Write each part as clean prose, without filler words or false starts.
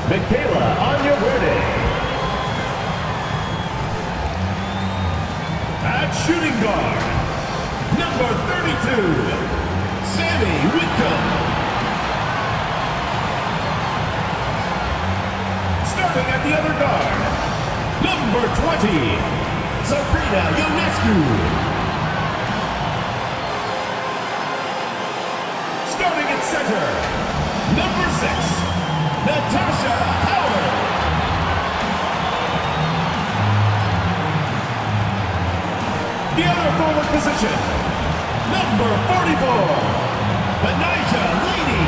Michaela Onyeworthy. At shooting guard, number 32, Sammy Whitcomb. Starting at the other guard, number 20, Sabrina Ionescu. Starting at center, number 6, Natasha Howard. The other forward position, number 44, Benijah Laney.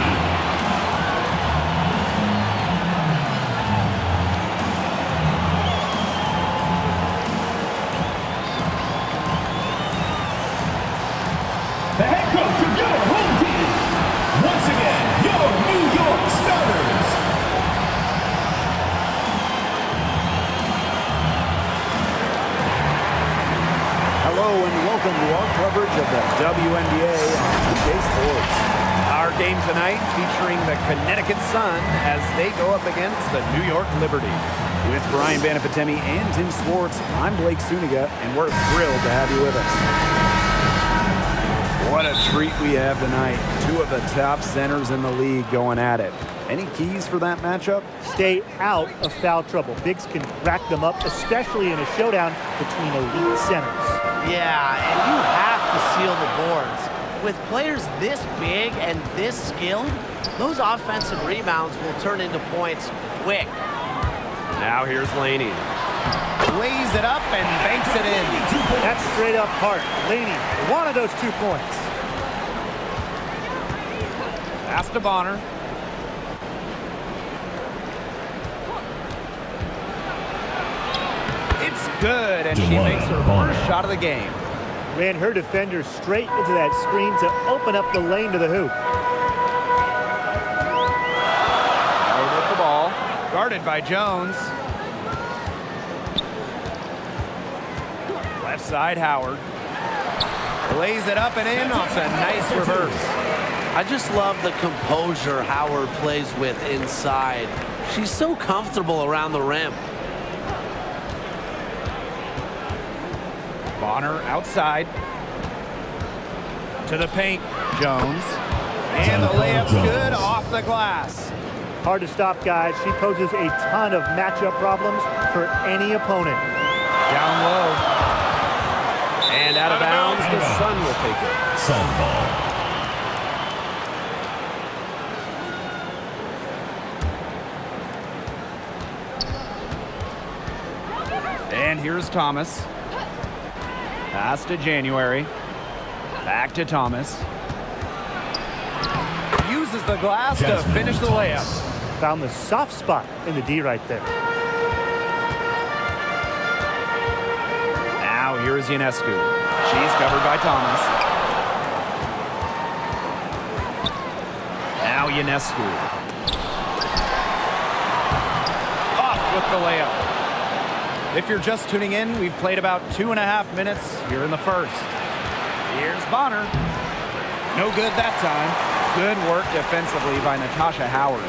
The head coach of your home team, once again, your New York Starters. Hello and welcome to our coverage of the WNBA on UK Sports. Our game tonight featuring the Connecticut Sun as they go up against the New York Liberty. With Brian Banafitemi and Tim Swartz, I'm Blake Suniga, and we're thrilled to have you with us. What a treat we have tonight. Two of the top centers in the league going at it. Any keys for that matchup? Stay out of foul trouble. Bigs can rack them up, especially in a showdown between elite centers. Yeah, and you have to seal the boards. With players this big and this skilled, those offensive rebounds will turn into points quick. Now here's Laney. Lays it up and banks it in. That's straight up heart. Laney, one of those 2 points. Pass to Bonner. It's good, and she makes her first shot of the game. Ran her defender straight into that screen to open up the lane to the hoop. Howard with the ball. Guarded by Jones. Left side, Howard. Lays it up and in off a nice reverse. I just love the composure Howard plays with inside. She's so comfortable around the rim. Bonner outside. To the paint, Jones. And the layup's good off the glass. Hard to stop, guys. She poses a ton of matchup problems for any opponent. Down low. And out of bounds, the Sun will take it. Sun ball. And here's Thomas. Pass to January. Back to Thomas. Uses the glass to finish the layup. Found the soft spot in the D right there. Now here's Ionescu. She's covered by Thomas. Now Ionescu. Off with the layup. If you're just tuning in, we've played about 2.5 minutes here in the first. Here's Bonner. No good that time. Good work defensively by Natasha Howard.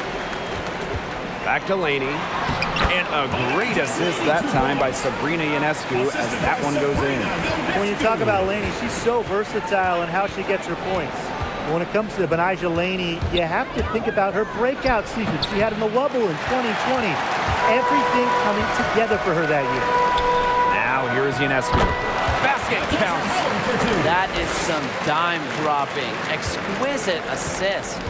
Back to Laney. And a great assist that time by Sabrina Ionescu as that one goes in. When you talk about Laney, she's so versatile in how she gets her points. But when it comes to Benijah Laney, you have to think about her breakout season she had in the Wubble in 2020. Everything coming together for her that year. Now here's Ionescu. Basket counts. That is some dime dropping. Exquisite assist.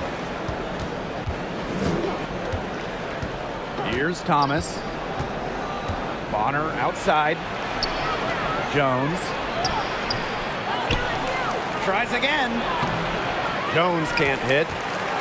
Here's Thomas. Bonner outside. Jones. Tries again. Jones can't hit.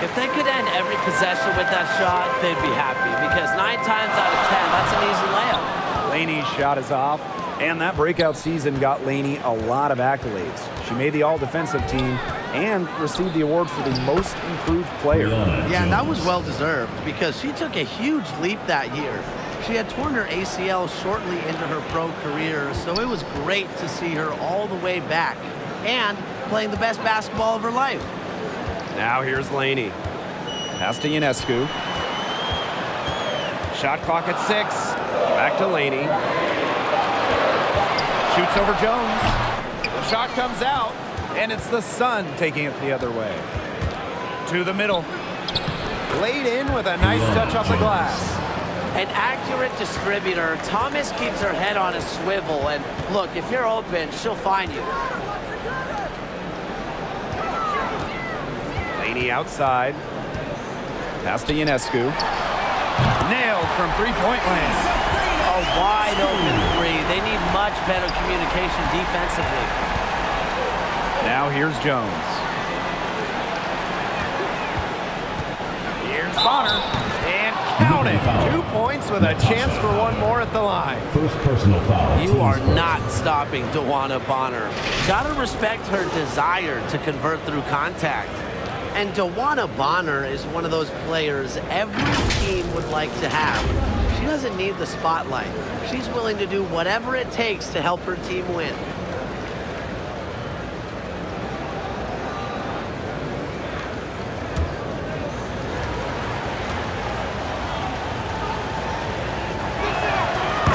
If they could end every possession with that shot, they'd be happy because 9 times out of 10, that's an easy layup. Laney's shot is off, and that breakout season got Laney a lot of accolades. She made the all-defensive team and received the award for the most improved player. Yeah, and that was well-deserved because she took a huge leap that year. She had torn her ACL shortly into her pro career, so it was great to see her all the way back and playing the best basketball of her life. Now here's Laney. Pass to Ionescu. Shot clock at 6. Back to Laney. Shoots over Jones. The shot comes out, and it's the Sun taking it the other way. To the middle. Laid in with a nice touch off the glass. An accurate distributor. Thomas keeps her head on a swivel. And look, if you're open, she'll find you. Laney outside. Pass to Ionescu. Nailed from three-point land. A wide open three. They need much better communication defensively. Now here's Jones. Here's Bonner. And count it. 2 points with a chance for one more at the line. First personal foul. You are not stopping DeWanna Bonner. Gotta respect her desire to convert through contact. And DeWanna Bonner is one of those players every team would like to have. She doesn't need the spotlight. She's willing to do whatever it takes to help her team win.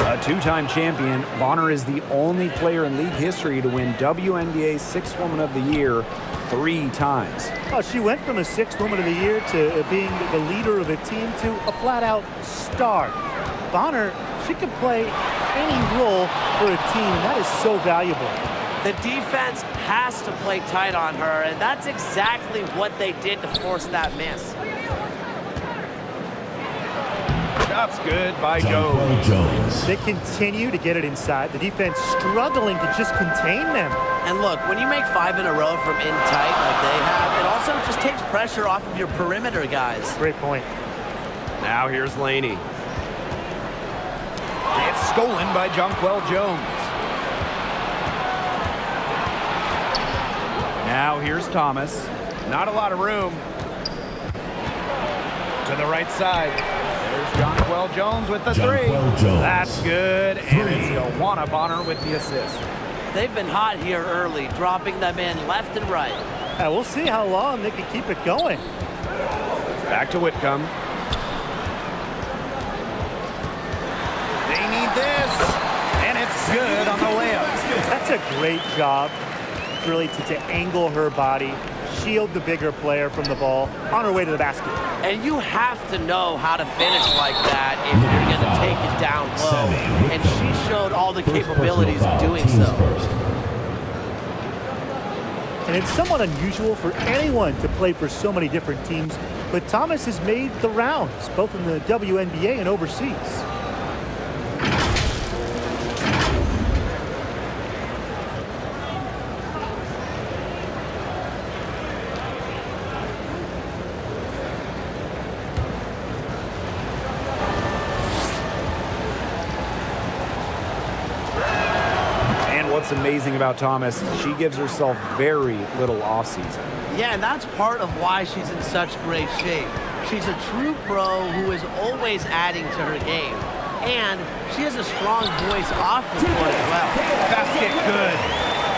A two-time champion, Bonner is the only player in league history to win WNBA Sixth Woman of the Year 3 times. Oh, she went from a Sixth Woman of the Year to being the leader of a team to a flat-out star. Bonner, she could play any role for a team, and that is so valuable. The defense has to play tight on her, and that's exactly what they did to force that miss. That's good by Jones. They continue to get it inside. The defense struggling to just contain them. And look, when you make 5 in a row from in tight like they have, it also just takes pressure off of your perimeter guys. Great point. Now here's Laney. It's stolen by Jonquel Jones. Now here's Thomas. Not a lot of room. To the right side. There's Jonquel Jones with the 3. That's good, and it's DeWanna Bonner with the assist. They've been hot here early, dropping them in left and right. We'll see how long they can keep it going. Back to Whitcomb. They need this, and it's good on the layup. That's a great job, really, to angle her body, shield the bigger player from the ball on her way to the basket. And you have to know how to finish like that if you're going to take it down low. And she showed all the capabilities of doing so. And it's somewhat unusual for anyone to play for so many different teams, but Thomas has made the rounds, both in the WNBA and overseas. What's amazing about Thomas, she gives herself very little offseason. Yeah, and that's part of why she's in such great shape. She's a true pro who is always adding to her game. And she has a strong voice off the court as well. Basket good.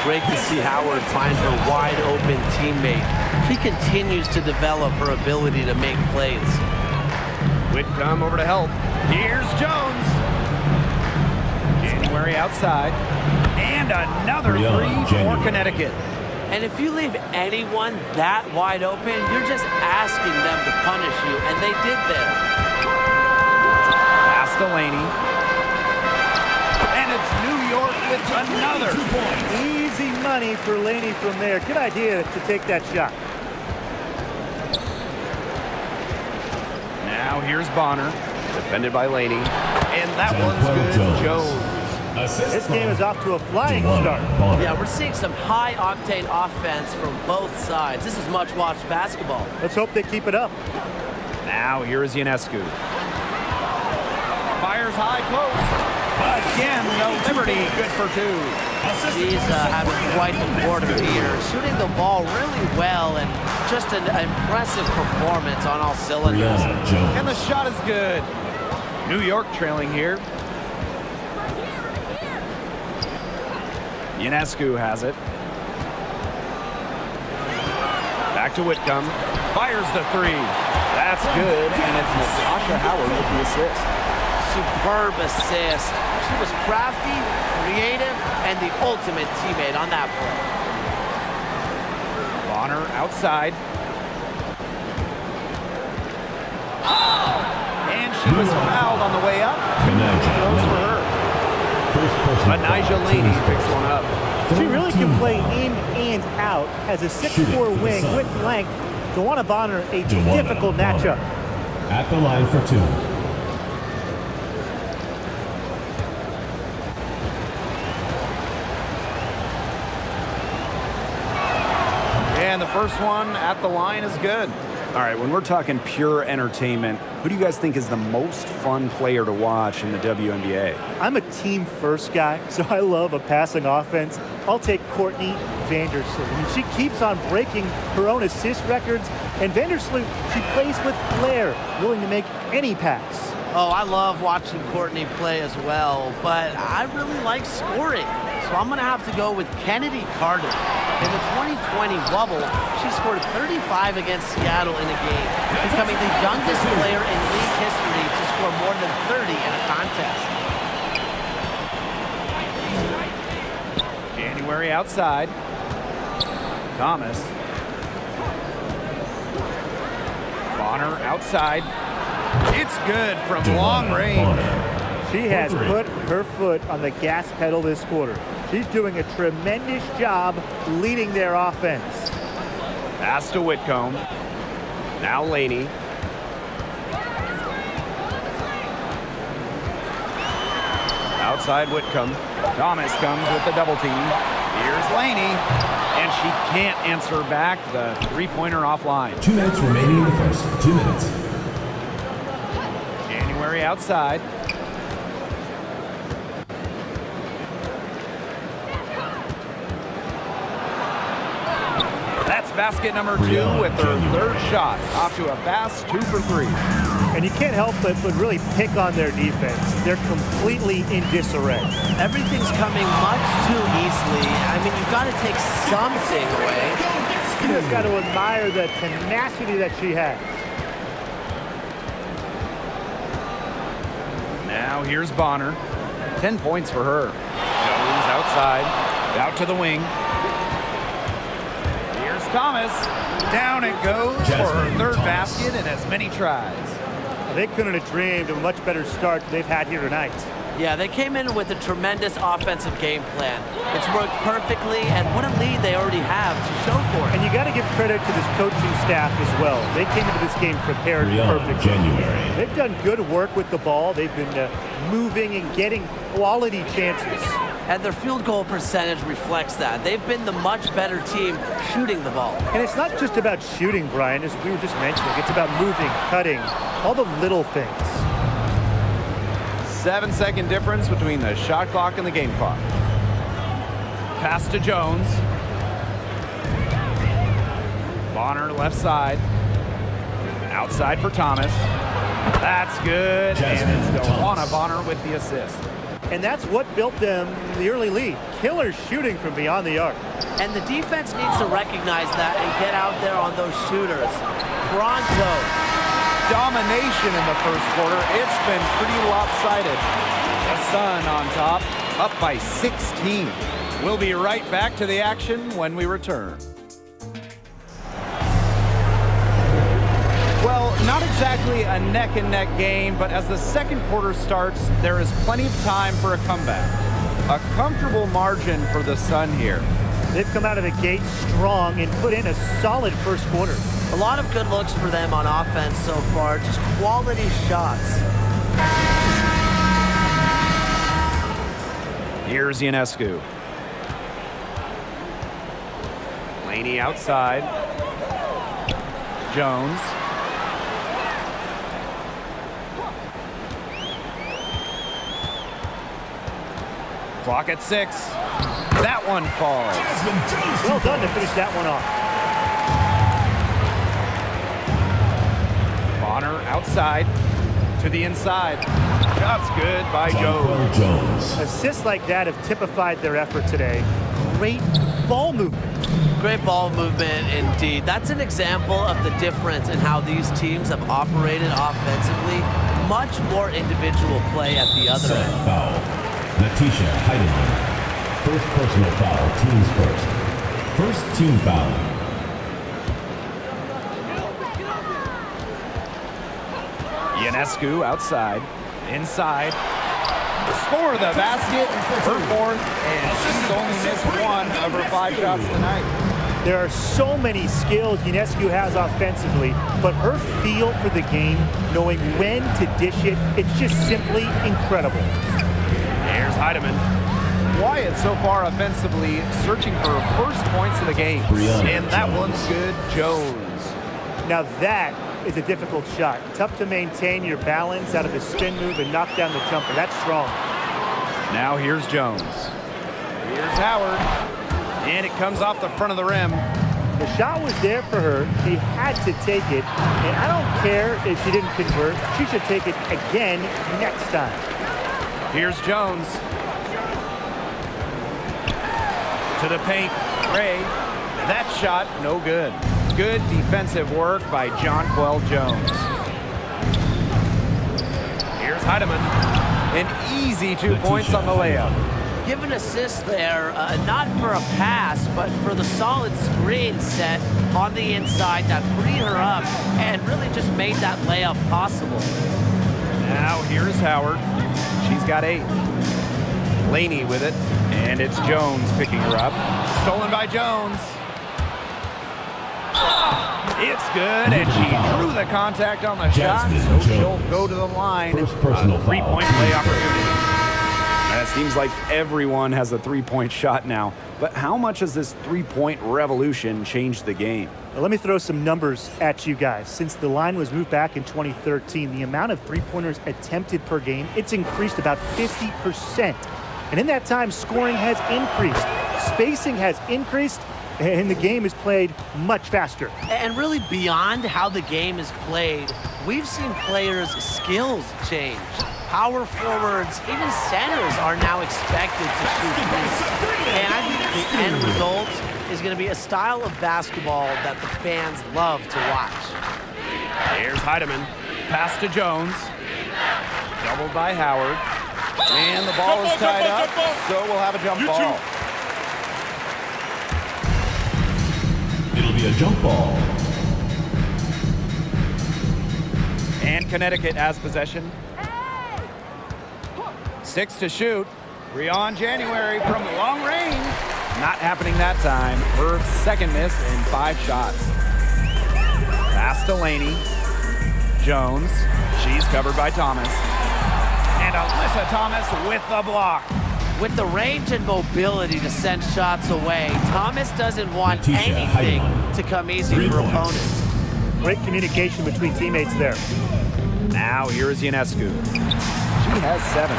Great to see Howard find her wide open teammate. She continues to develop her ability to make plays. Whitcomb over to help. Here's Jones. January outside. And another 3 for Connecticut. And if you leave anyone that wide open, you're just asking them to punish you, and they did there. Pass to Laney. And it's New York with another 2 points. Easy money for Laney from there. Good idea to take that shot. Now here's Bonner, defended by Laney. And that one's good, Jones. This game is off to a flying start. Yeah, we're seeing some high-octane offense from both sides. This is much-watched basketball. Let's hope they keep it up. Now here is Ionescu. Fires high close. Again, the Liberty, good for 2. She's having quite the quarter here, shooting the ball really well, and just an impressive performance on all cylinders. And the shot is good. New York trailing here. Ionescu has it. Back to Whitcomb. Fires the 3. That's good, and it's Natasha Howard with the assist. superb assist. She was crafty, creative, and the ultimate teammate on that play. Bonner outside. And she was fouled on the way up. Throws for her. Anijah Laney picks one up. She really can play in and out as a 6'4" wing with length. Joanna Bonner, a difficult matchup. At the line for 2. And the first one at the line is good. All right, when we're talking pure entertainment, who do you guys think is the most fun player to watch in the WNBA? I'm a team-first guy, so I love a passing offense. I'll take Courtney Vandersloot. I mean, she keeps on breaking her own assist records, and Vandersloot, she plays with flair, willing to make any pass. Oh, I love watching Courtney play as well, but I really like scoring. So I'm going to have to go with Kennedy Carter. In the 2020 bubble, she scored 35 against Seattle in a game, becoming the youngest player in league history to score more than 30 in a contest. January outside. Thomas. Bonner outside. It's good from long range. She has put her foot on the gas pedal this quarter. She's doing a tremendous job leading their offense. Pass to Whitcomb. Now Laney. Outside Whitcomb. Thomas comes with the double team. Here's Laney. And she can't answer back the three-pointer offline. 2 minutes remaining in the first. 2 minutes. January outside. That's basket number 2 with her third shot. Off to a fast 2 for 3. And you can't help but really pick on their defense. They're completely in disarray. Everything's coming much too easily. I mean, you've got to take something away. You just got to admire the tenacity that she has. Now here's Bonner. 10 points for her. Jones outside. Out to the wing. Here's Thomas. Down it goes for her third basket in as many tries. They couldn't have dreamed of a much better start than they've had here tonight. Yeah, they came in with a tremendous offensive game plan. It's worked perfectly, and what a lead they already have to show for it. And you got to give credit to this coaching staff as well. They came into this game prepared perfectly. January. They've done good work with the ball. They've been moving and getting quality chances. And their field goal percentage reflects that. They've been the much better team shooting the ball. And it's not just about shooting, Brian, as we were just mentioning. It's about moving, cutting, all the little things. 7-second difference between the shot clock and the game clock. Pass to Jones. Bonner left side. Outside for Thomas. That's good. And it's Joanna Bonner with the assist. And that's what built them the early lead. Killer shooting from beyond the arc. And the defense needs to recognize that and get out there on those shooters. Pronto. Domination in the first quarter. It's been pretty lopsided. The Sun on top, up by 16. We'll be right back to the action when we return. Well, not exactly a neck-and-neck game, but as the second quarter starts, there is plenty of time for a comeback. A comfortable margin for the Sun here. They've come out of the gate strong and put in a solid first quarter. A lot of good looks for them on offense so far, just quality shots. Here's Ionescu. Laney outside. Jones. Clock at 6. That one falls. Well done to finish that one off. Bonner outside to the inside. That's good by Jones. Assists like that have typified their effort today. Great ball movement. Great ball movement indeed. That's an example of the difference in how these teams have operated offensively. much more individual play at the other Set end. foul. Natisha Heidemann. First personal foul, teams first. First team foul. Ionescu outside, inside. Score the basket, her fourth, and she's only missed one of her 5 shots tonight. There are so many skills Ionescu has offensively, but her feel for the game, knowing when to dish it, it's just simply incredible. Here's Heidemann. Wyatt so far offensively searching for her first points of the game. And that one's good, Jones. Now that is a difficult shot. Tough to maintain your balance out of the spin move and knock down the jumper. That's strong. Now here's Jones. Here's Howard. And it comes off the front of the rim. The shot was there for her. She had to take it. And I don't care if she didn't convert. She should take it again next time. Here's Jones. To the paint, Ray. That shot, no good. Good defensive work by Jonquel Jones. Here's Heidemann. An easy 2 points on the layup. Give an assist there, not for a pass, but for the solid screen set on the inside that freed her up and really just made that layup possible. Now here's Howard. She's got 8. Laney with it, and it's Jones picking her up. Stolen by Jones. It's good, and she drew the contact on the shot, so she'll go to the line. First personal foul. 3-point play opportunity. It seems like everyone has a 3-point shot now, but how much has this 3-point revolution changed the game? Well, let me throw some numbers at you guys. Since the line was moved back in 2013, the amount of three-pointers attempted per game, it's increased about 50%. And in that time, scoring has increased, spacing has increased, and the game is played much faster. And really beyond how the game is played, we've seen players' skills change. Power forwards, even centers are now expected to shoot threes. And I think the end result is going to be a style of basketball that the fans love to watch. Here's Heidemann. Pass to Jones. Doubled by Howard. And the ball is tied up, so we'll have a jump ball. It'll be a jump ball. And Connecticut has possession. 6 to shoot. Rion January from long range. Not happening that time. Her second miss in 5 shots. Pass to Laney. Jones. She's covered by Thomas. And Alyssa Thomas with the block. With the range and mobility to send shots away, Thomas doesn't want Natisha anything Heidemann. to come easy 3 for points. opponents. Great communication between teammates there. Now here's Ionescu. She has 7.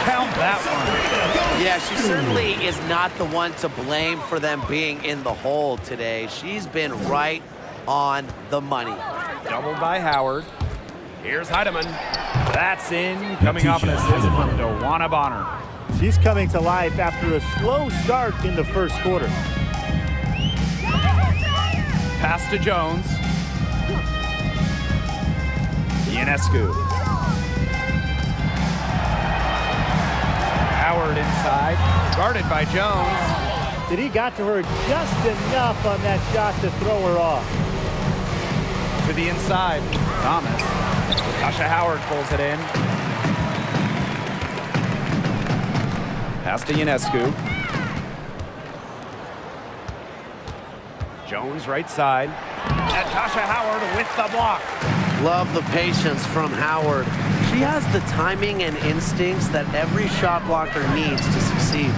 Count that one. Yeah, she certainly is not the one to blame for them being in the hole today. She's been right on the money. Doubled by Howard. Here's Heidemann. That's in, coming off an assist from Dewana Bonner. She's coming to life after a slow start in the first quarter. Pass to Jones. Ionescu. Howard inside, guarded by Jones. Did he got to her just enough on that shot to throw her off? To the inside, Thomas. Tasha Howard pulls it in. Pass to Ionescu. Jones right side. And Tasha Howard with the block. Love the patience from Howard. She has the timing and instincts that every shot blocker needs to succeed.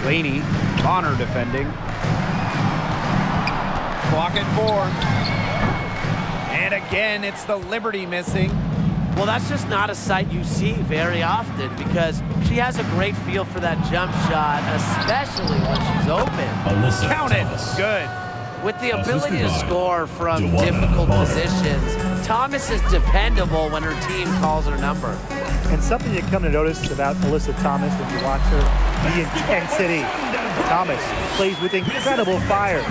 Laney, Bonner defending. Clock at 4. And again, it's the Liberty missing. Well, that's just not a sight you see very often because she has a great feel for that jump shot, especially when she's open. Alyssa Count it. Thomas. Good. With the Assisted ability to by score from Dewana difficult Bonner. positions, Thomas is dependable when her team calls her number. And something you come to notice about Alyssa Thomas when you watch her, the intensity. Thomas plays with incredible fire.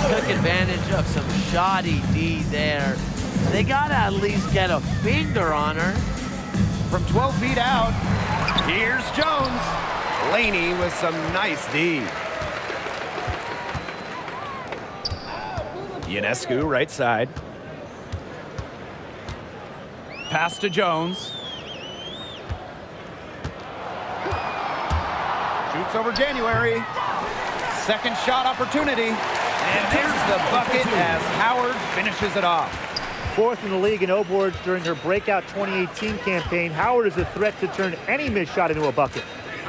Took advantage of some shoddy D there. They gotta at least get a finger on her. From 12 feet out, here's Jones. Laney with some nice D. Ionescu, right side. Pass to Jones. Shoots over January. Second shot opportunity. And there's the bucket as Howard finishes it off. 4th in the league in O-boards during her breakout 2018 campaign. Howard is a threat to turn any missed shot into a bucket.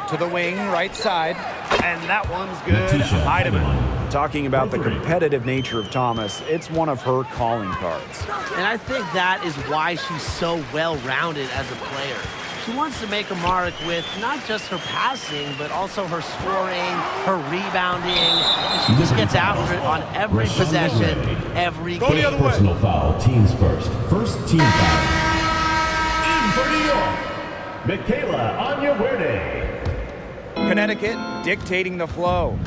To the wing, right side. And that one's good. Heidemann. Talking about the competitive nature of Thomas, it's one of her calling cards. And I think that is why she's so well-rounded as a player. She wants to make a mark with not just her passing, but also her scoring, her rebounding. And she just gets after it on every possession, every game. Personal foul, teams first. First team foul. In for New York, Michaela Onyeworthy. Connecticut dictating the flow.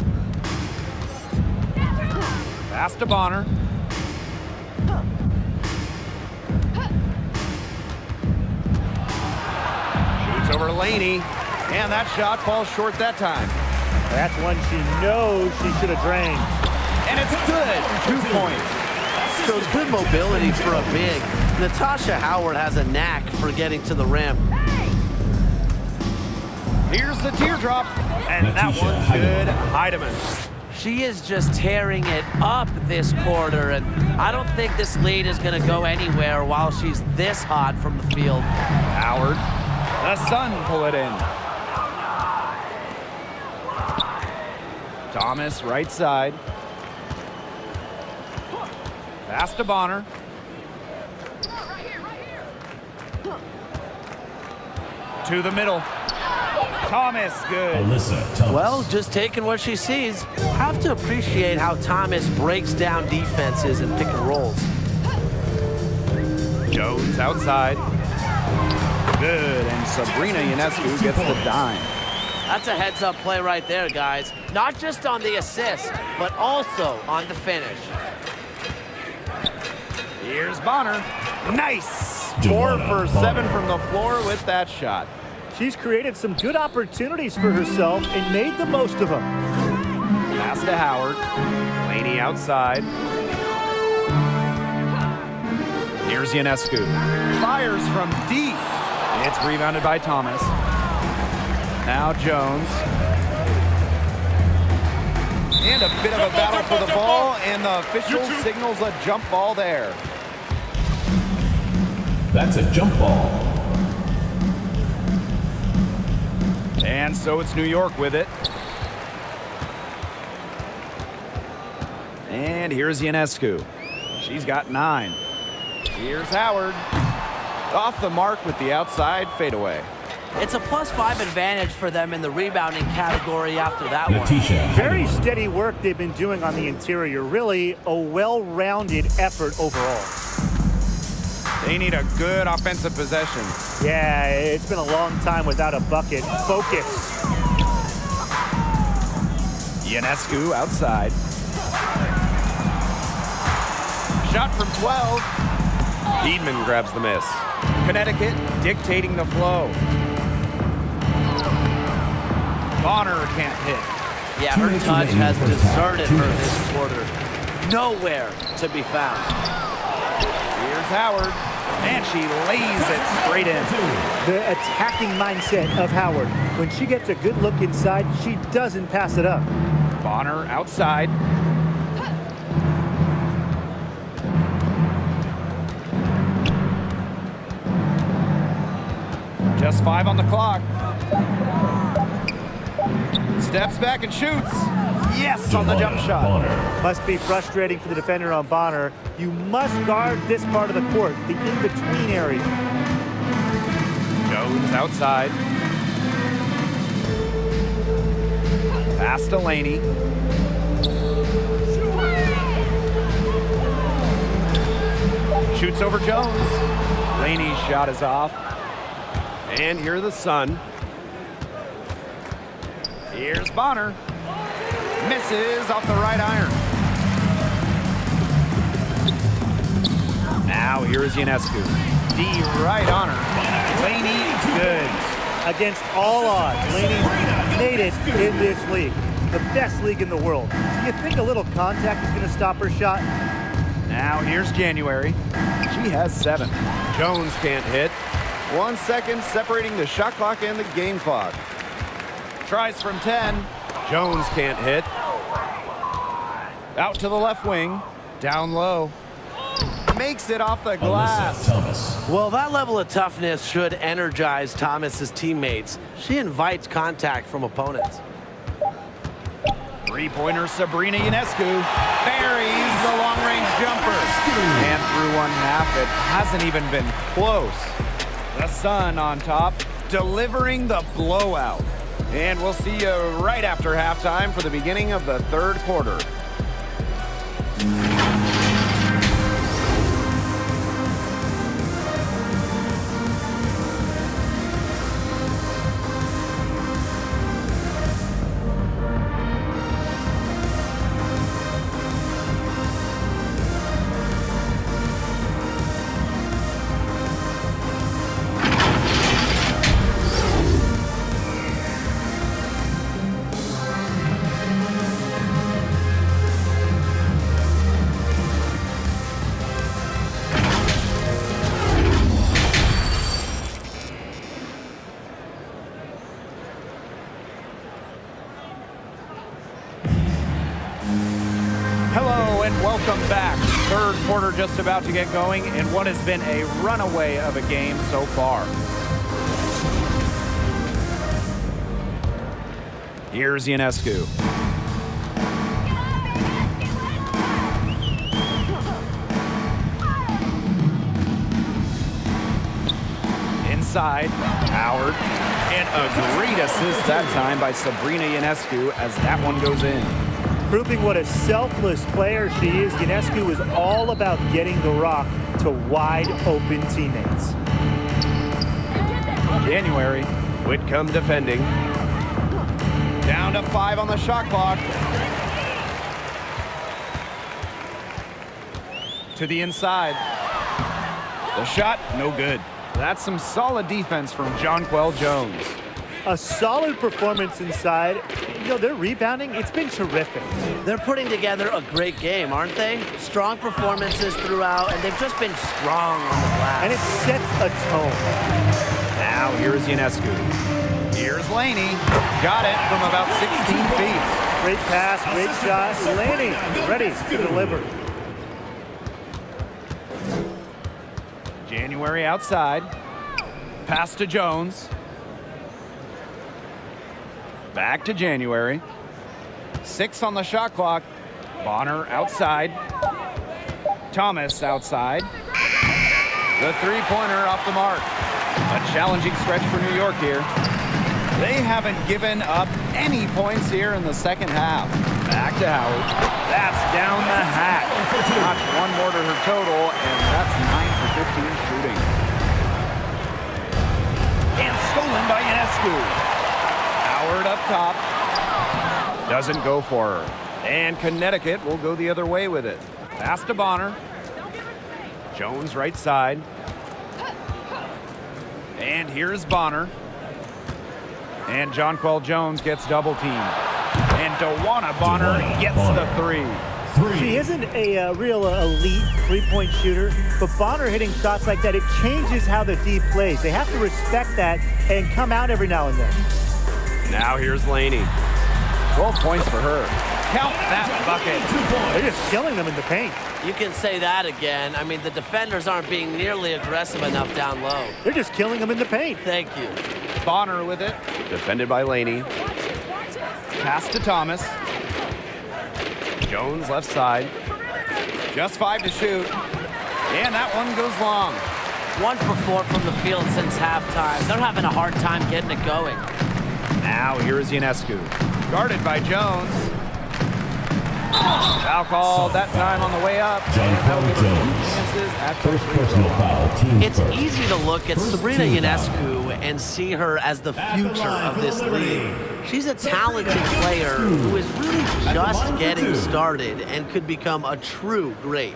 Pass to Bonner. Shoots over Laney. And that shot falls short that time. That's one she knows she should have drained. And it's good. 2 points. Shows good mobility for a big. Natasha Howard has a knack for getting to the rim. Here's the teardrop. And that one's good. Heidemann. She is just tearing it up this quarter, and I don't think this lead is going to go anywhere while she's this hot from the field. Howard. The Sun pull it in. Thomas, right side. Pass to Bonner. To the middle. Thomas, good. Well, just taking what she sees. Have to appreciate how Thomas breaks down defenses and pick and rolls. Jones outside. Good, and Sabrina Ionescu gets the dime. That's a heads-up play right there, guys. Not just on the assist, but also on the finish. Here's Bonner. Nice! 4 for 7 from the floor with that shot. She's created some good opportunities for herself and made the most of them. Pass to Howard. Laney outside. Here's Ionescu. Fires from deep. It's rebounded by Thomas. Now Jones. And a bit of a battle for the ball, and the official signals a jump ball there. That's a jump ball. And so it's New York with it. And here's Ionescu. She's got 9. Here's Howard. Off the mark with the outside fadeaway. It's a +5 advantage for them in the rebounding category after that one. Very steady work they've been doing on the interior. Really a well-rounded effort overall. They need a good offensive possession. Yeah, it's been a long time without a bucket. Focus. Ionescu outside. Shot from 12. Edman grabs the miss. Connecticut dictating the flow. Bonner can't hit. Yeah, her touch has deserted her this quarter. Nowhere to be found. Here's Howard, and she lays it straight in. The attacking mindset of Howard. When she gets a good look inside, she doesn't pass it up. Bonner outside. Just 5 on the clock. Steps back and shoots. Yes, on the jump shot. Must be frustrating for the defender on Bonner. You must guard this part of the court, the in-between area. Jones outside. Pass to Laney. Shoots over Jones. Laney's shot is off. And here are the Sun. Here's Bonner. Misses off the right iron. Now here's Ionescu. D right on her. Laney, good. Against all odds, Laney made it in this league. The best league in the world. So you think a little contact is going to stop her shot? Now here's January. She has 7. Jones can't hit. 1 second separating the shot clock and the game clock. Tries from 10. Jones can't hit. Out to the left wing. Down low. Makes it off the glass. Well, that level of toughness should energize Thomas's teammates. She invites contact from opponents. Three-pointer Sabrina Ionescu buries the long-range jumper. And through one half, it hasn't even been close. The Sun on top, delivering the blowout. And we'll see you right after halftime for the beginning of the third quarter. Hello and welcome back. Third quarter just about to get going in what has been a runaway of a game so far. Here's Ionescu. Inside, Howard. And a great assist that time by Sabrina Ionescu as that one goes in. Proving what a selfless player she is, Ionescu is all about getting the rock to wide open teammates. January, Whitcomb defending. Down to 5 on the shot clock. To the inside. The shot, no good. That's some solid defense from Jonquel Jones. A solid performance inside. You know, their rebounding, it's been terrific. They're putting together a great game, aren't they? Strong performances throughout, and they've just been strong on the glass. And it sets a tone. Now here's Ionescu. Here's Laney. Got it from about 16 feet. Great pass, great shot. Laney ready to deliver. January outside. Pass to Jones. Back to January. 6 on the shot clock. Bonner outside. Thomas outside. The three-pointer off the mark. A challenging stretch for New York here. They haven't given up any points here in the second half. Back to Howard. That's down the hatch. Notch one more to her total, and that's 9 for 15 shooting. And stolen by Ionescu. Howard up top. Doesn't go for her. And Connecticut will go the other way with it. Pass to Bonner. Jones right side. And here's Bonner. And Jonquel Jones gets double teamed. And DeWanna Bonner gets the three. She isn't a real elite three-point shooter, but Bonner hitting shots like that, it changes how the D plays. They have to respect that and come out every now and then. Now here's Laney. 12 points for her. Count that bucket. They're just killing them in the paint. You can say that again. I mean, the defenders aren't being nearly aggressive enough down low. They're just killing them in the paint. Thank you. Bonner with it. Defended by Laney. Pass to Thomas. Jones left side. Just 5 to shoot. And that one goes long. 1 for 4 from the field since halftime. They're having a hard time getting it going. Now here's Ionescu. Guarded by Jones. Foul called that time on the way up. First personal foul, team It's first. easy to look at Sabrina Ionescu and see her as the future of this league. She's a talented player who is really just getting started and could become a true great.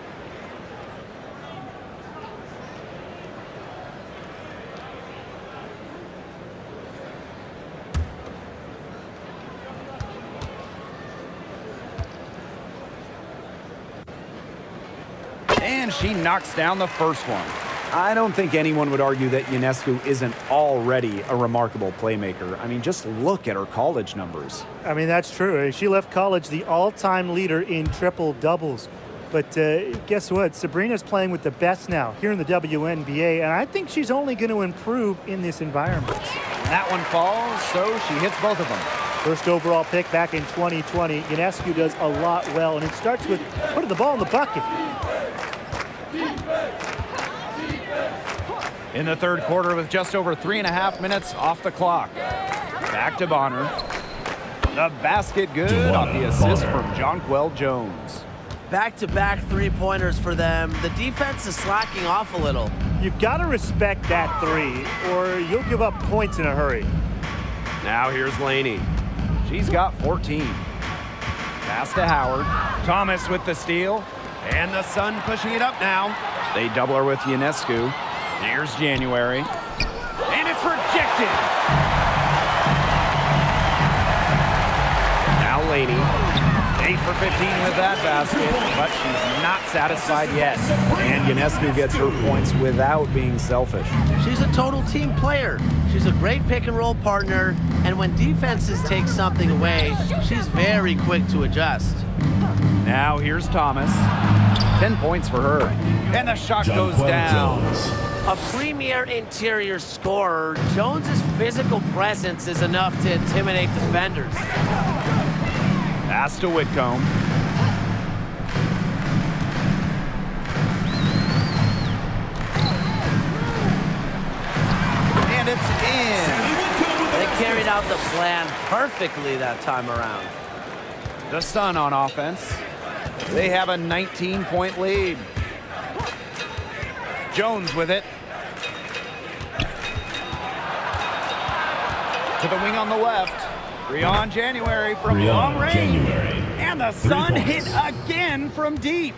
And she knocks down the first one. I don't think anyone would argue that Ionescu isn't already a remarkable playmaker. I mean, just look at her college numbers. I mean, that's true. She left college the all-time leader in triple doubles. But guess what? Sabrina's playing with the best now here in the WNBA, and I think she's only going to improve in this environment. That one falls, so she hits both of them. First overall pick back in 2020. Ionescu does a lot well, and it starts with putting the ball in the bucket. In the third quarter with just over 3.5 minutes off the clock. Back to Bonner. The basket good off the assist from Jonquel Jones. Back-to-back three-pointers for them. The defense is slacking off a little. You've got to respect that three, or you'll give up points in a hurry. Now here's Laney. She's got 14. Pass to Howard. Thomas with the steal. And the Sun pushing it up now. They double her with Ionescu. Here's January. And it's rejected. Now Laney. 8 for 15 with that basket, but she's not satisfied yet. And Ionescu gets her points without being selfish. She's a total team player. She's a great pick-and-roll partner, and when defenses take something away, she's very quick to adjust. Now here's Thomas. 10 points for her. And the shot goes down. A premier interior scorer, Jones's physical presence is enough to intimidate defenders. Pass to Whitcomb. And it's in. They carried out the plan perfectly that time around. The Sun on offense. They have a 19-point lead. Jones with it. To the wing on the left. Breon January from long range. And the Sun hit again from deep.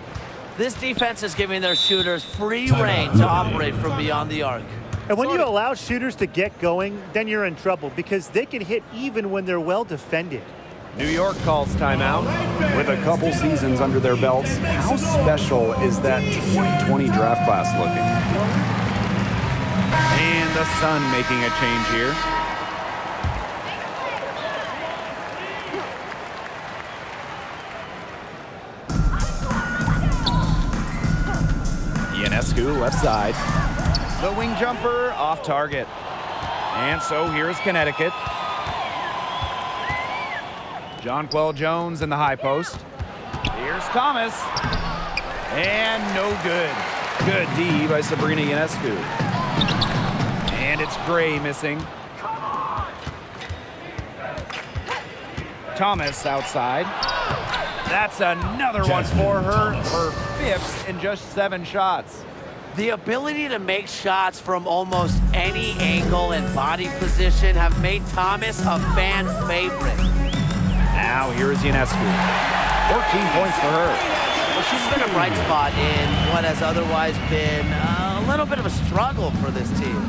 This defense is giving their shooters free reign to operate from beyond the arc. And when you allow shooters to get going, then you're in trouble because they can hit even when they're well defended. New York calls timeout. With a couple seasons under their belts, how special is that 2020 draft class looking? And the Sun making a change here. Ionescu left side. The wing jumper off target. And so here's Connecticut. Jonquel Jones in the high post. Here's Thomas. And no good. Good D by Sabrina Ionescu. And it's Gray missing. Thomas outside. That's another one for her. Her fifth in just 7 shots. The ability to make shots from almost any angle and body position have made Thomas a fan favorite. Now here's Ionescu. 14 points for her. Well, she's been a bright spot in what has otherwise been a little bit of a struggle for this team.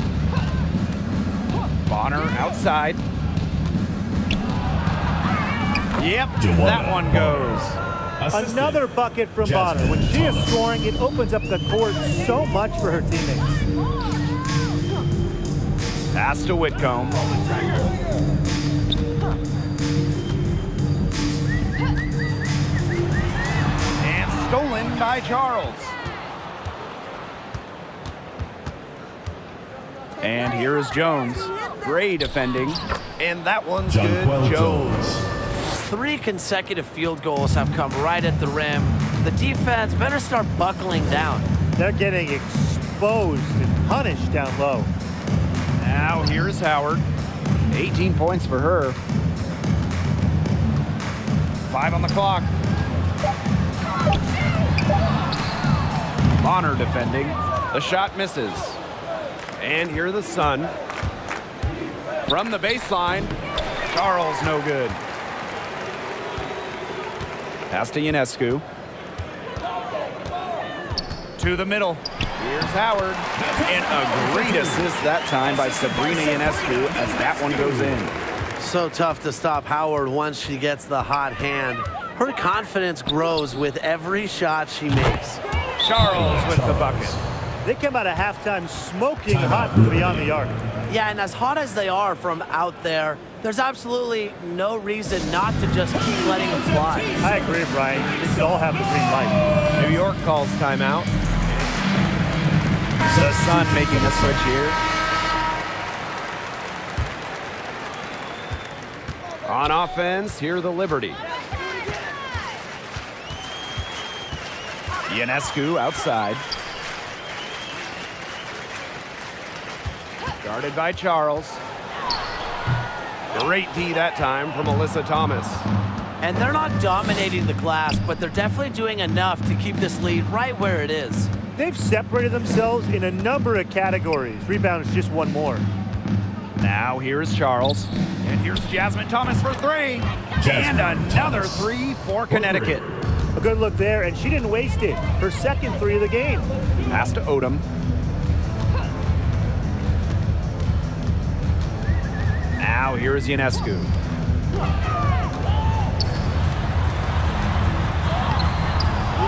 Bonner outside. Yep, that one goes. Another bucket from Bonner. When she is scoring, it opens up the court so much for her teammates. Pass to Whitcomb. And stolen by Charles. And here is Jones. Gray defending. And that one's good. Jones. 3 consecutive field goals have come right at the rim. The defense better start buckling down. They're getting exposed and punished down low. Now here's Howard. 18 points for her. 5 on the clock. Bonner defending. The shot misses. And here the Sun. From the baseline. Charles no good. Pass to Ionescu. To the middle. Here's Howard. And a great assist that time by Sabrina Ionescu as that one goes in. So tough to stop Howard once she gets the hot hand. Her confidence grows with every shot she makes. Charles with the bucket. They come out of halftime smoking hot from beyond the arc. Yeah, and as hot as they are from out there, there's absolutely no reason not to just keep letting them fly. I agree, Brian. They should all have the green light. New York calls timeout. The Sun making a switch here. On offense, here the Liberty. Ionescu outside. Guarded by Charles. Great D that time from Alyssa Thomas. And they're not dominating the glass, but they're definitely doing enough to keep this lead right where it is. They've separated themselves in a number of categories. Rebounds just one more. Now here's Charles. And here's Jasmine Thomas for three. And another three for Connecticut. A good look there, and she didn't waste it. Her second three of the game. Pass to Odom. Now here's Ionescu.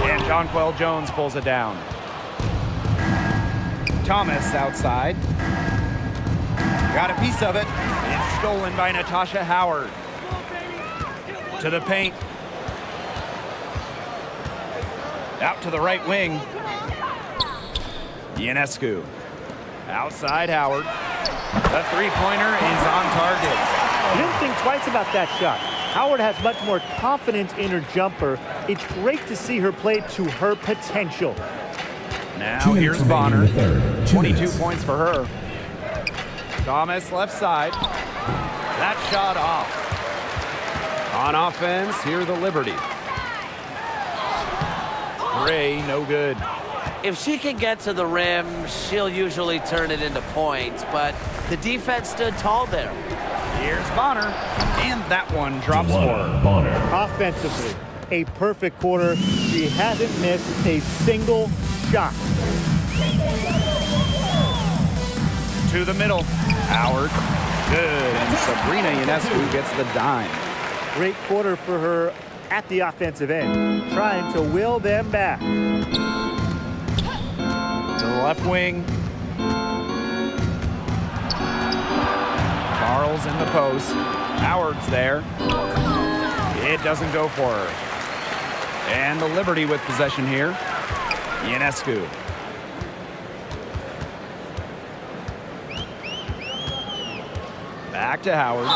And Jonquel Jones pulls it down. Thomas outside. Got a piece of it. It's stolen by Natasha Howard. To the paint. Out to the right wing. Ionescu. Outside Howard. The three-pointer is on target. You didn't think twice about that shot. Howard has much more confidence in her jumper. It's great to see her play to her potential. Now here's Bonner. 22 points for her. Thomas left side. That shot off. On offense, here the Liberty. Gray, no good. If she can get to the rim, she'll usually turn it into points, but the defense stood tall there. Here's Bonner, and that one drops for her. Bonner. Offensively, a perfect quarter. She hasn't missed a single shot. To the middle. Howard. Good. And Sabrina Ionescu gets the dime. Great quarter for her at the offensive end, trying to will them back. To the left wing. Charles in the post. Howard's there. It doesn't go for her. And the Liberty with possession here. Ionescu. Back to Howard.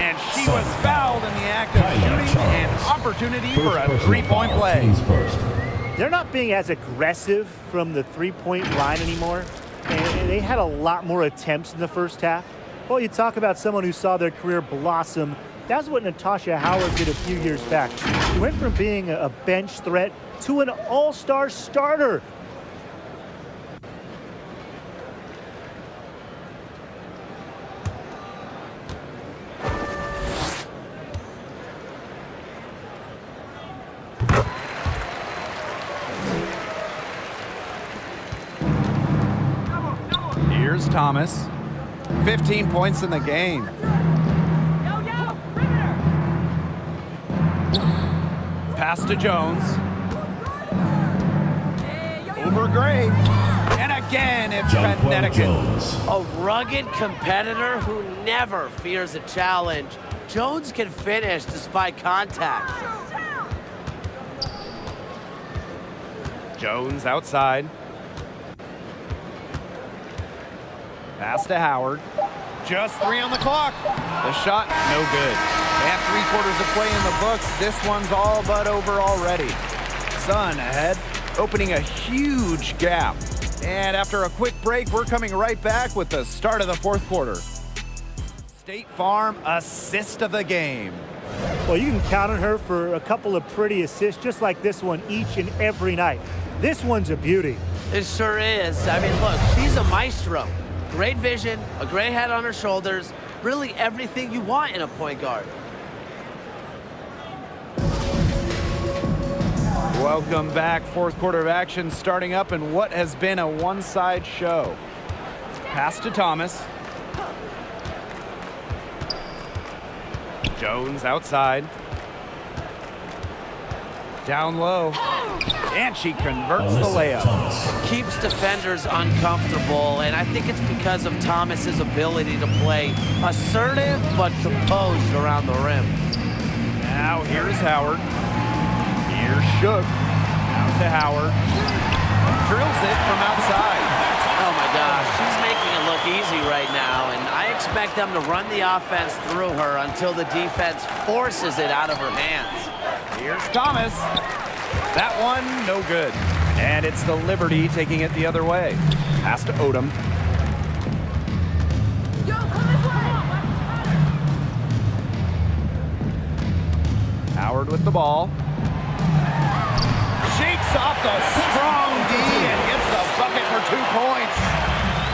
And she was fouled in the act of shooting. An opportunity for a three-point play. They're not being as aggressive from the three-point line anymore. And they had a lot more attempts in the first half. Well, you talk about someone who saw their career blossom. That's what Natasha Howard did a few years back. She went from being a bench threat to an all-star starter. Here's Thomas. 15 points in the game. Pass to Jones. Over Gray. And again, it's Connecticut. A rugged competitor who never fears a challenge. Jones can finish despite contact. Jones outside. Pass to Howard. Just 3 on the clock. The shot, no good. And 3/4 of play in the books. This one's all but over already. Sun ahead, opening a huge gap. And after a quick break, we're coming right back with the start of the fourth quarter. State Farm assist of the game. Well, you can count on her for a couple of pretty assists just like this one each and every night. This one's a beauty. It sure is. I mean, look, she's a maestro. Great vision, a great head on her shoulders, really everything you want in a point guard. Welcome back. Fourth quarter of action starting up in what has been a one-side show. Pass to Thomas. Jones outside. Down low. And she converts the layup. Keeps defenders uncomfortable, and I think it's because of Thomas's ability to play assertive but composed around the rim. Now here's Howard. Here's Shook. Out to Howard. Drills it from outside. Oh my gosh, she's making it look easy right now, and I expect them to run the offense through her until the defense forces it out of her hands. Here's Thomas. That one, no good. And it's the Liberty taking it the other way. Pass to Odom. Howard with the ball. Shakes off the strong D and gets the bucket for 2 points.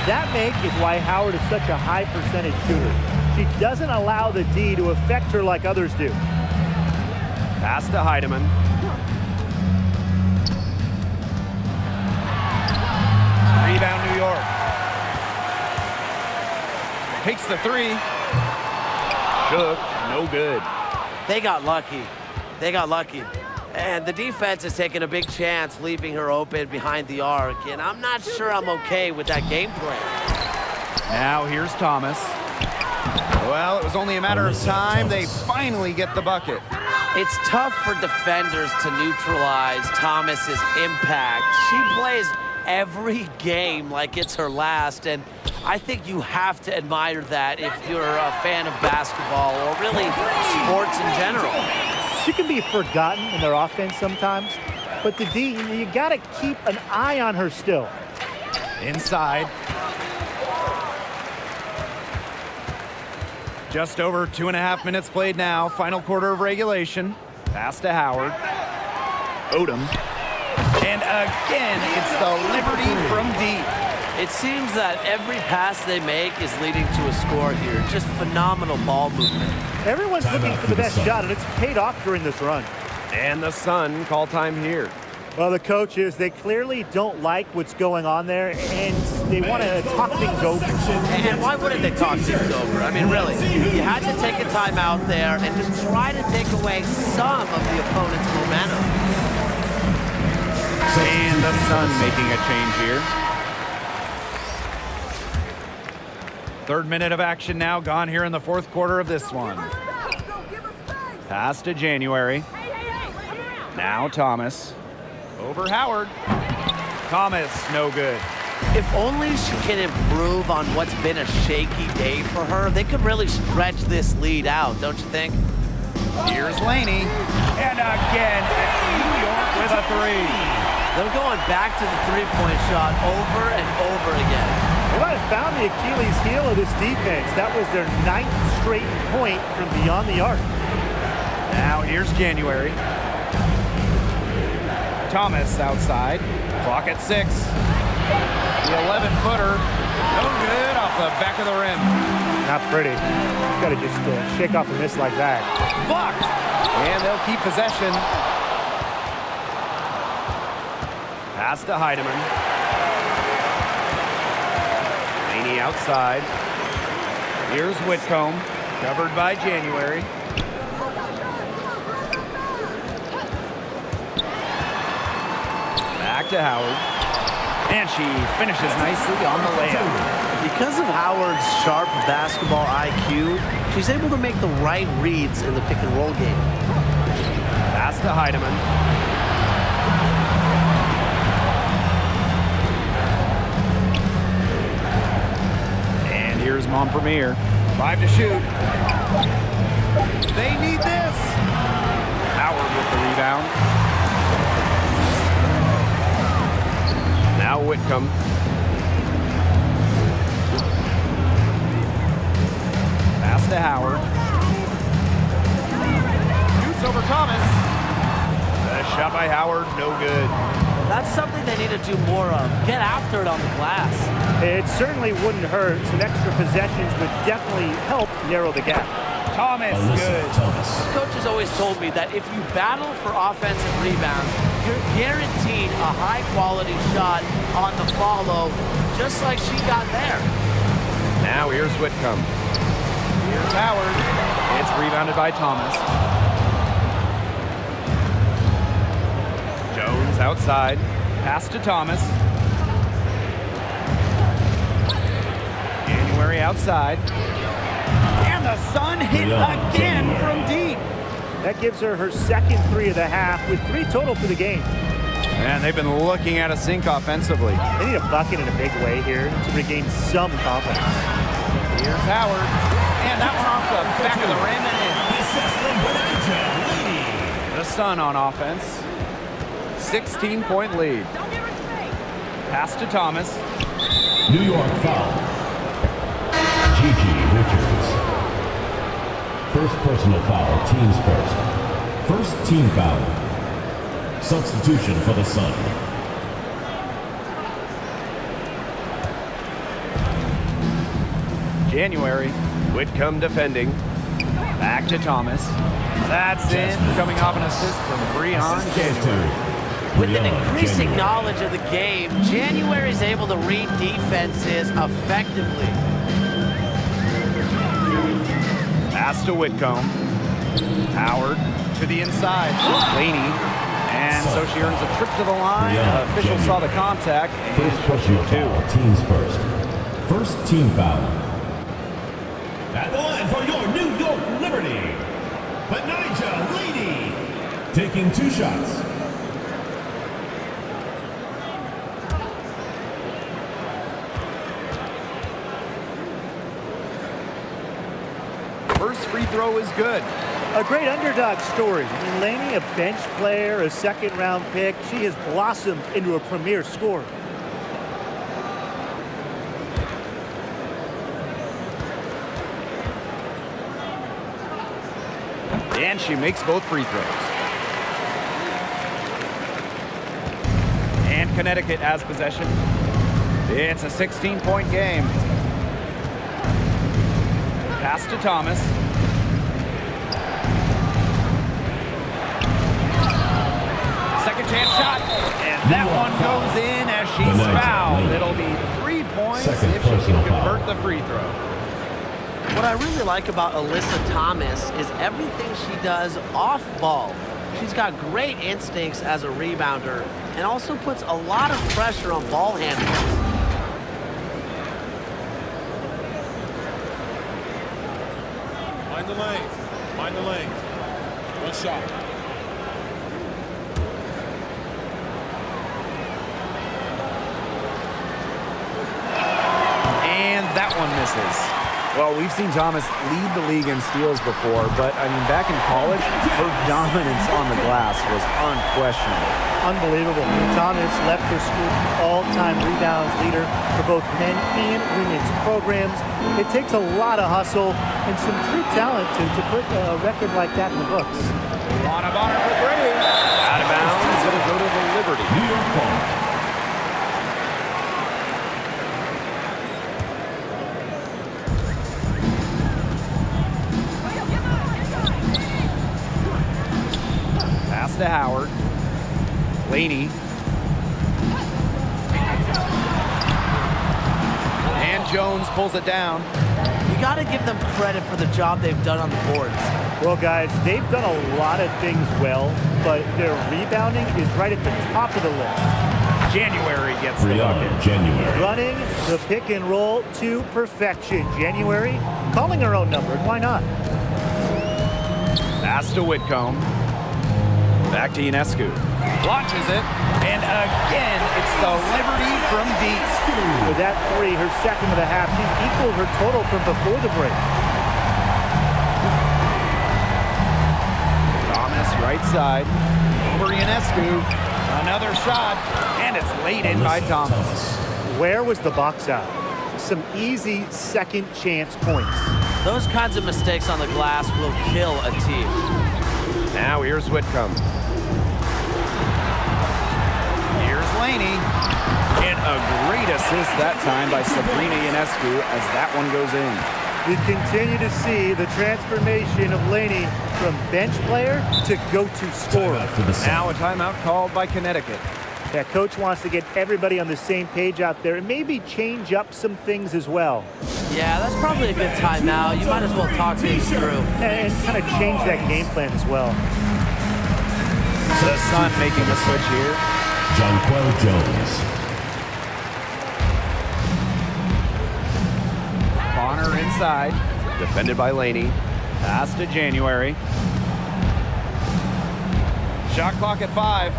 That make is why Howard is such a high percentage shooter. She doesn't allow the D to affect her like others do. Pass to Heidemann. Rebound New York. Takes the 3. Shook, no good. They got lucky. They got lucky. And the defense is taking a big chance, leaving her open behind the arc. And I'm not sure I'm okay with that game plan. Now here's Thomas. Well, it was only a matter of time. They finally get the bucket. It's tough for defenders to neutralize Thomas's impact. She plays every game like it's her last, and I think you have to admire that if you're a fan of basketball or really sports in general. She can be forgotten in their offense sometimes, but the D, you got to keep an eye on her still. Inside. Just over 2.5 minutes played now. Final quarter of regulation. Pass to Howard. Odom. And again, it's the Liberty from deep. It seems that every pass they make is leading to a score here. Just phenomenal ball movement. Everyone's looking for the best shot, and it's paid off during this run. And the Sun call time here. Well, the coaches, they clearly don't like what's going on there, and they want to talk things over. And why wouldn't they talk things over? I mean, really, you had to take a timeout there and just try to take away some of the opponent's momentum. And the Sun making a change here. 3rd minute of action now gone here in the 4th quarter of this one. Pass to January. Now Thomas. Over Howard. Thomas, no good. If only she can improve on what's been a shaky day for her, they could really stretch this lead out, don't you think? Here's Laney. And again, it's New York with a 3. They're going back to the three-point shot over and over again. They might have found the Achilles heel of this defense. That was their 9th straight point from beyond the arc. Now here's January. Thomas outside. Clock at 6. The 11-footer. No good off the back of the rim. Not pretty. Got to just shake off a miss like that. Blocked. And they'll keep possession. Pass to Heidemann. Laney outside. Here's Whitcomb. Covered by January. Back to Howard. And she finishes nicely on the layup. Because of Howard's sharp basketball IQ, she's able to make the right reads in the pick-and-roll game. Pass to Heidemann. And here's Montpremier. 5 to shoot. They need this. Howard with the rebound. Now Whitcomb. Pass to Howard. Shoots over Thomas. The shot by Howard, no good. That's something they need to do more of. Get after it on the glass. It certainly wouldn't hurt. Some extra possessions would definitely help narrow the gap. Thomas, good. Coach has always told me that if you battle for offensive rebounds, you're guaranteed a high-quality shot on the follow, just like she got there. Now here's Whitcomb. Here's Howard. It's rebounded by Thomas. Jones outside. Pass to Thomas. January outside. And the Sun hit again from deep. That gives her her second 3 of the half with 3 total for the game. And they've been looking at a sink offensively. They need a bucket in a big way here to regain some confidence. Here's Howard. And that one off the back of the rim and in. The Sun on offense. 16-point lead. Pass to Thomas. New York foul. Gigi Richards. First personal foul, teams first. First team foul. Substitution for the Sun. January. Whitcomb defending. Back to Thomas. That's in. Coming off an assist from Breon January. With an increasing knowledge of the game, January is able to read defenses effectively. Pass to Whitcomb. Howard to the inside. Laney. And so she earns a trip to the line. Officials saw the contact. First personal foul, teams first. First team foul. At the line for your New York Liberty, Benija Lady, taking 2 shots. First free throw is good. A great underdog story. I mean, Laney, a bench player, a second-round pick. She has blossomed into a premier scorer. And she makes both free throws. And Connecticut has possession. It's a 16-point game. Pass to Thomas. Second chance shot. And that one goes in as she's fouled. It'll be 3 points if she can convert the free throw. What I really like about Alyssa Thomas is everything she does off ball. She's got great instincts as a rebounder and also puts a lot of pressure on ball handlers. Mind the lanes. Mind the lanes. One shot. And that one misses. Well, we've seen Thomas lead the league in steals before, but, I mean, back in college, her dominance on the glass was unquestionable. Unbelievable. Thomas left her school all-time rebounds leader for both men and women's programs. It takes a lot of hustle and some true talent to put a record like that in the books. On a bar for 3. Out of bounds. It'll go to the Liberty. New York ball. Pass to Howard. Laney. And Jones pulls it down. You got to give them credit for the job they've done on the boards. Well, guys, they've done a lot of things well, but their rebounding is right at the top of the list. January gets the bucket. January. Running the pick and roll to perfection. January calling her own number, and why not? Pass to Whitcomb. Back to Ionescu. Launches it. And again, it's the Liberty from deep. With that 3, her second of the half, she's equaled her total from before the break. Thomas right side. Over Ionescu. Another shot. And it's laid in by Thomas. Where was the box out? Some easy second chance points. Those kinds of mistakes on the glass will kill a team. Now here's Whitcomb. Here's Laney. And a great assist that time by Sabrina Ionescu as that one goes in. We continue to see the transformation of Laney from bench player to go-to scorer. Now a timeout called by Connecticut. Yeah, coach wants to get everybody on the same page out there and maybe change up some things as well. Yeah, that's probably a good timeout. You might as well talk things through. And kind of change that game plan as well. The Sun making the switch here. Jonquel Jones. Bonner inside, defended by Laney. Pass to January. Shot clock at 5.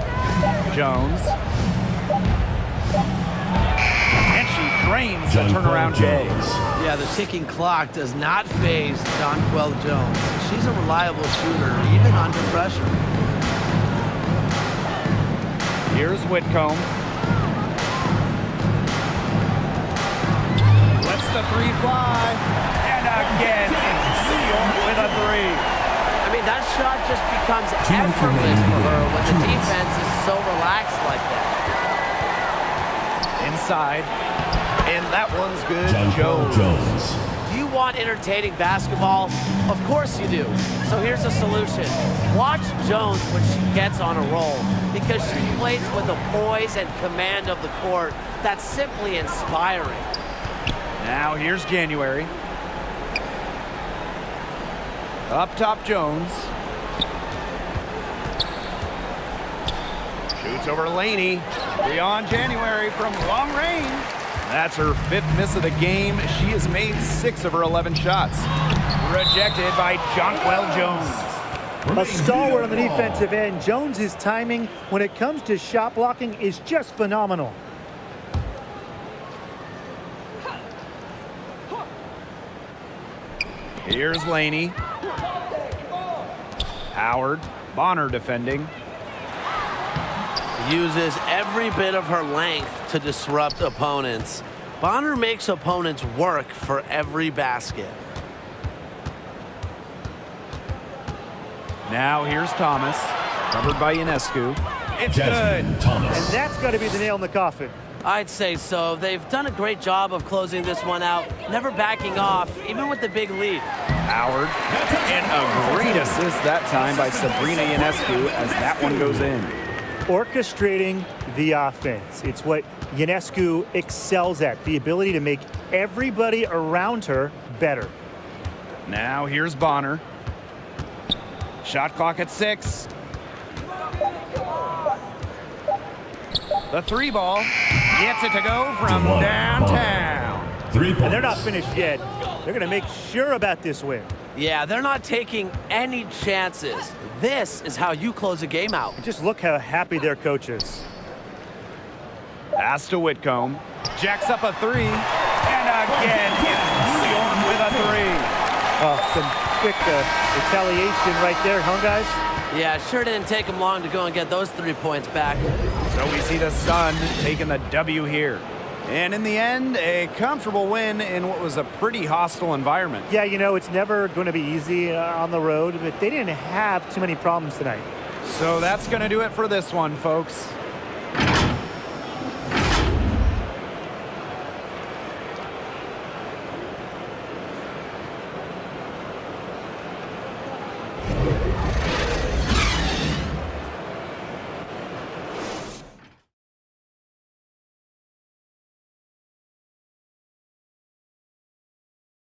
Jones. And she drains the turnaround J. Yeah, the ticking clock does not faze Jonquel Jones. She's a reliable shooter, even under pressure. Here's Whitcomb. Lets the 3 fly. And again, it's sealed with a 3. I mean, that shot just becomes effortless for her when the defense is so relaxed like that. Inside. And that one's good. Jones. Do you want entertaining basketball? Of course you do. So here's a solution. Watch Jones when she gets on a roll, because she plays with a poise and command of the court that's simply inspiring. Now here's January. Up top, Jones. Shoots over Laney. Beyond January from long range. That's her 5th miss of the game. She has made 6 of her 11 shots. Rejected by Jonquel Jones. A stalwart on the defensive end. Jones's timing when it comes to shot blocking is just phenomenal. Here's Laney. Howard. Bonner defending. Uses every bit of her length to disrupt opponents. Bonner makes opponents work for every basket. Now here's Thomas. Covered by Ionescu. It's Jasmine good. Thomas. And that's got to be the nail in the coffin. I'd say so. They've done a great job of closing this one out, never backing off, even with the big lead. Howard. And a great assist that time by Sabrina Ionescu as that one goes in. Orchestrating the offense. It's what Ionescu excels at, the ability to make everybody around her better. Now here's Bonner. Shot clock at 6. The 3 ball gets it to go from downtown. 3 points. And they're not finished yet. They're going to make sure about this win. Yeah, they're not taking any chances. This is how you close a game out. Just look how happy their coach is. Pass to Whitcomb. Jacks up a 3. And again, it's sealed with a 3. Some quick retaliation right there, huh, guys? Yeah, it sure didn't take them long to go and get those 3 points back. So we see the Sun taking the W here. And in the end, a comfortable win in what was a pretty hostile environment. Yeah, you know, it's never going to be easy on the road, but they didn't have too many problems tonight. So that's going to do it for this one, folks.